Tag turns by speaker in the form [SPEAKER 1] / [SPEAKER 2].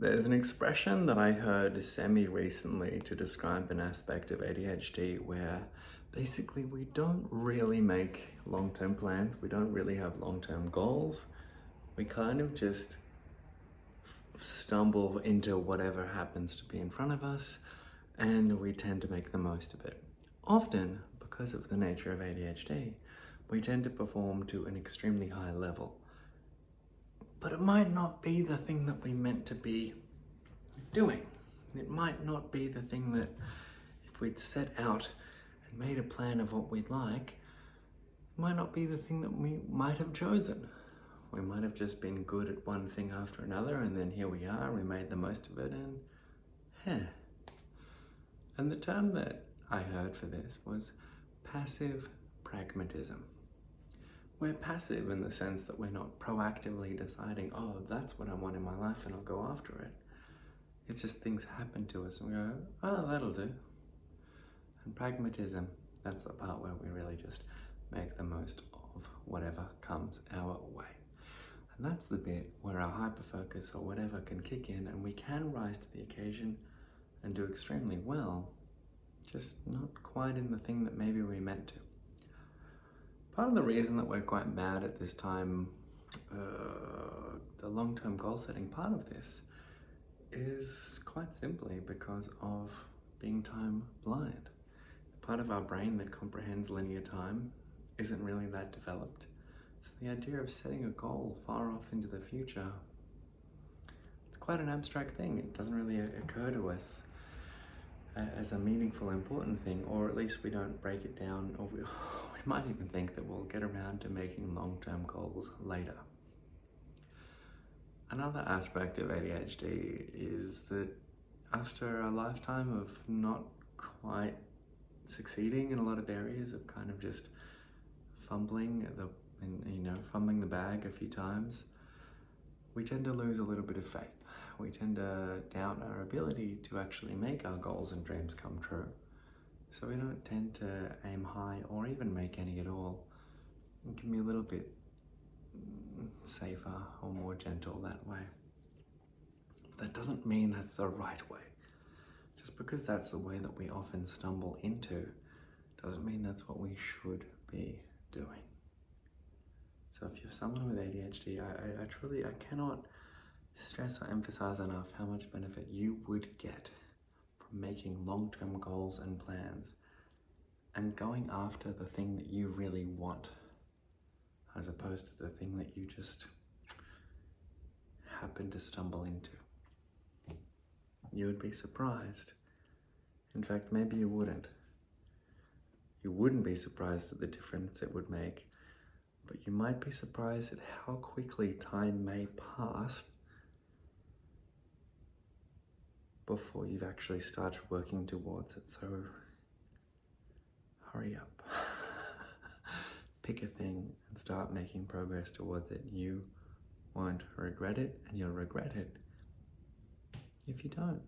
[SPEAKER 1] There's an expression that I heard semi-recently to describe an aspect of ADHD where basically we don't really make long-term plans, we don't really have long-term goals, we kind of just stumble into whatever happens to be in front of us and we tend to make the most of it. Often, because of the nature of ADHD, we tend to perform to an extremely high level. But it might not be the thing that we meant to be doing. It might not be the thing that if we'd set out and made a plan of what we'd like, it might not be the thing that we might have chosen. We might have just been good at one thing after another, and then here we are, we made the most of it, and And the term that I heard for this was passive pragmatism. We're passive in the sense that we're not proactively deciding, oh, that's what I want in my life and I'll go after it. It's just things happen to us and we go, oh, that'll do. And pragmatism, that's the part where we really just make the most of whatever comes our way. And that's the bit where our hyperfocus or whatever can kick in and we can rise to the occasion and do extremely well, just not quite in the thing that maybe we meant to. Part of the reason that we're quite bad at this time, the long-term goal setting part of this, is quite simply because of being time blind. The part of our brain that comprehends linear time isn't really that developed. So the idea of setting a goal far off into the future, it's quite an abstract thing. It doesn't really occur to us as a meaningful, important thing, or at least we don't break it down, or we might even think that we'll get around to making long-term goals later. Another aspect of ADHD is that after a lifetime of not quite succeeding in a lot of areas, of kind of just fumbling the bag a few times, we tend to lose a little bit of faith. We tend to doubt our ability to actually make our goals and dreams come true. So we don't tend to aim high or even make any at all. It can be a little bit safer or more gentle that way. But that doesn't mean that's the right way. Just because that's the way that we often stumble into doesn't mean that's what we should be doing. So if you're someone with ADHD, I cannot stress or emphasize enough how much benefit you would get from making long-term goals and plans and going after the thing that you really want, as opposed to the thing that you just happen to stumble into. You would be surprised. In fact, maybe you wouldn't. You wouldn't be surprised at the difference it would make, but you might be surprised at how quickly time may pass before you've actually started working towards it. So hurry up. Pick a thing and start making progress towards it. You won't regret it, and you'll regret it if you don't.